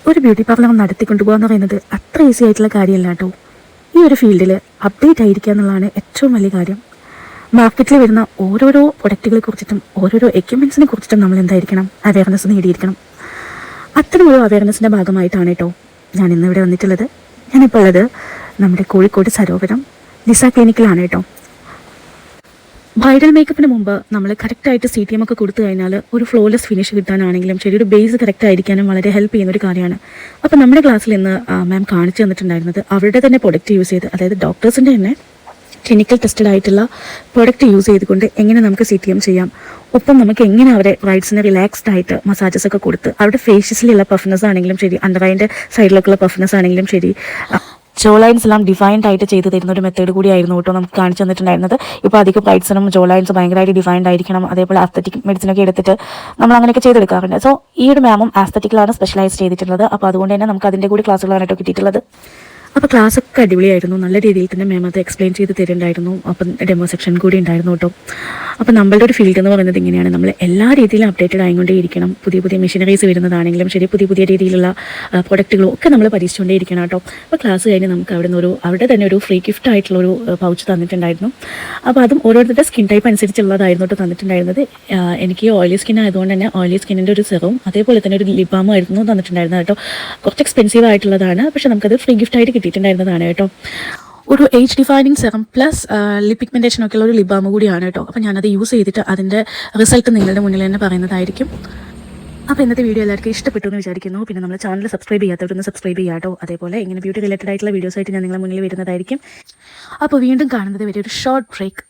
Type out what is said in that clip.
ഒരു beauty parlour നടത്തിക്കൊണ്ടുപോകുക എന്ന് പറയുന്നത് അത്ര ഈസി ആയിട്ടുള്ള കാര്യമല്ല കേട്ടോ. ഈ ഒരു ഫീൽഡിൽ അപ്ഡേറ്റ് ആയിരിക്കുക എന്നുള്ളതാണ് ഏറ്റവും വലിയ കാര്യം. മാർക്കറ്റിൽ വരുന്ന ഓരോരോ പ്രൊഡക്റ്റുകളെ കുറിച്ചിട്ടും ഓരോരോ എക്യുപ്മെൻസിനെ കുറിച്ചിട്ടും നമ്മൾ എന്തായിരിക്കണം, അവയർനെസ് നേടിയിരിക്കണം. അത്തരമൊരു അവയർനെസ്സിൻ്റെ ഭാഗമായിട്ടാണ് കേട്ടോ ഞാൻ ഇന്നിവിടെ വന്നിട്ടുള്ളത്. ഞാനിപ്പോൾ ഉള്ളത് നമ്മുടെ കോഴിക്കോട് സരോവരം ലിസ ക്ലിനിക്കിലാണ് കേട്ടോ. ബ്രൈഡൽ മേക്കപ്പിന് മുമ്പ് നമ്മൾ കറക്റ്റായിട്ട് CTM ഒക്കെ കൊടുത്തു കഴിഞ്ഞാൽ ഒരു ഫ്ലോലെസ് ഫിനിഷ് കിട്ടാനാണെങ്കിലും ശരി, ഒരു ബേസ് കറക്റ്റ് ആയിരിക്കാനും വളരെ ഹെൽപ്പ് ചെയ്യുന്ന ഒരു കാര്യമാണ്. അപ്പോൾ നമ്മുടെ ക്ലാസ്സിൽ ഇന്ന് മാം കാണിച്ചു തന്നിട്ടുണ്ടായിരുന്നത് അവരുടെ തന്നെ പ്രൊഡക്റ്റ് യൂസ് ചെയ്ത്, അതായത് ഡോക്ടേഴ്സിൻ്റെ തന്നെ ക്ലിനിക്കൽ ടെസ്റ്റഡ് ആയിട്ടുള്ള പ്രൊഡക്റ്റ് യൂസ് ചെയ്തുകൊണ്ട് എങ്ങനെ നമുക്ക് CTM ചെയ്യാം, ഒപ്പം നമുക്ക് എങ്ങനെ അവരെ ബ്രൈഡ്സിന് റിലാക്സ്ഡ് ആയിട്ട് മസാജസ് ഒക്കെ കൊടുത്ത് അവരുടെ ഫേഷ്യസിലുള്ള പഫ്നെസ് ആണെങ്കിലും ശരി, അണ്ടർഐൻ്റെ സൈഡിലൊക്കെയുള്ള പഫ്നെസ് ആണെങ്കിലും ശരി, ജോ ലൈൻസ് എല്ലാം ഡിഫൈൻഡ് ആയിട്ട് ചെയ്ത് തരുന്ന ഒരു മെത്തേഡ് കൂടിയായിരുന്നു കേട്ടോ നമുക്ക് കാണിച്ചു തന്നിട്ടുണ്ടായിരുന്നത്. ഇപ്പോൾ അധികം ബ്രൈഡ്സിനും ജോ ലൈൻസ് ഭയങ്കരമായിട്ട് ഡിഫൈൻഡ് ആയിരിക്കണം, അതേപോലെ ആസ്തറ്റിക് മെഡിസിനൊക്കെ എടുത്തിട്ട് നമ്മൾ അങ്ങനെയൊക്കെ ചെയ്തെടുക്കാറുണ്ട്. സോ ഈ ഒരു മാമും ആസ്തറ്റിക്കിലാണ് സ്പെഷ്യലൈസ് ചെയ്തിട്ടുള്ളത്. അപ്പോൾ അതുകൊണ്ട് തന്നെ നമുക്ക് അതിൻ്റെ കൂടി ക്ലാസ്സുകളാണ് കേട്ടോ കിട്ടിയിട്ടുള്ളത്. അപ്പോൾ ക്ലാസ്സൊക്കെ അടിപൊളിയായിരുന്നു, നല്ല രീതിയിൽ തന്നെ മാം അത് എക്സ്പ്ലെയിൻ ചെയ്ത് തരുന്നുണ്ടായിരുന്നു. അപ്പം ഡെമോ സെക്ഷൻ കൂടി ഉണ്ടായിരുന്നു കേട്ടോ. അപ്പോൾ നമ്മളുടെ ഒരു ഫീൽഡ് എന്ന് പറയുന്നത് ഇങ്ങനെയാണ്, നമ്മൾ എല്ലാ രീതിയിലും അപ്ഡേറ്റഡ് ആയിക്കൊണ്ടേയിരിക്കണം. പുതിയ പുതിയ മെഷീനറീസ് വരുന്നതാണെങ്കിലും ശരി, പുതിയ പുതിയ രീതിയിലുള്ള പ്രൊഡക്റ്റുകളും ഒക്കെ നമ്മൾ പരീക്ഷിച്ചുകൊണ്ടേയിരിക്കണം കേട്ടോ. അപ്പോൾ ക്ലാസ് കഴിഞ്ഞ് നമുക്ക് അവിടെ തന്നെ ഒരു ഫ്രീ ഗിഫ്റ്റ് ആയിട്ടുള്ളൊരു പൗച്ച് തന്നിട്ടുണ്ടായിരുന്നു. അപ്പോൾ അതും ഓരോരുത്തരുടെ സ്കിൻ ടൈപ്പ് അനുസരിച്ചുള്ളതായിരുന്നു കേട്ടോ തന്നിട്ടുണ്ടായിരുന്നത്. എനിക്ക് ഓയിലി സ്കിൻ ആയതുകൊണ്ട് തന്നെ ഓയിലി സ്കിന്നിൻ്റെ ഒരു സെറും അതേപോലെ തന്നെ ഒരു ലിപ് ബാമും ആയിരുന്നു തന്നിട്ടുണ്ടായിരുന്നത് കേട്ടോ. കുറച്ച് എക്സ്പെൻസീവ് ആയിട്ടുള്ളതാണ്, പക്ഷേ നമുക്കത് ഫ്രീ ഗിഫ്റ്റായിട്ട് കിട്ടിയിട്ടുണ്ടായിരുന്നതാണ് കേട്ടോ. ഒരു age defining serum plus lip pigmentation ഒക്കെ ഉള്ള ഒരു ലിപ് ബാം കൂടിയാണ് കേട്ടോ. അപ്പോൾ ഞാനത് യൂസ് ചെയ്തിട്ട് അതിൻ്റെ റിസൾട്ട് നിങ്ങളുടെ മുന്നിൽ തന്നെ പറയുന്നതായിരിക്കും. അപ്പോൾ ഇന്നത്തെ വീഡിയോ എല്ലാവർക്കും ഇഷ്ടപ്പെട്ടു എന്ന് വിചാരിക്കുന്നു. പിന്നെ നമ്മൾ ചാനൽ സബ്സ്ക്രൈബ് ചെയ്യാത്തവരൊന്ന് സബ്സ്ക്രൈബ് ചെയ്യാം കേട്ടോ. അതേപോലെ ഇങ്ങനെ ബ്യൂട്ടി റിലേറ്റഡ് ആയിട്ടുള്ള വീഡിയോസ് ആയിട്ട് ഞാൻ നിങ്ങളുടെ മുന്നിൽ വരുന്നതായിരിക്കും. അപ്പോൾ വീണ്ടും കാണുന്നത് വരെ ഒരു ഷോർട്ട് ബ്രേക്ക്.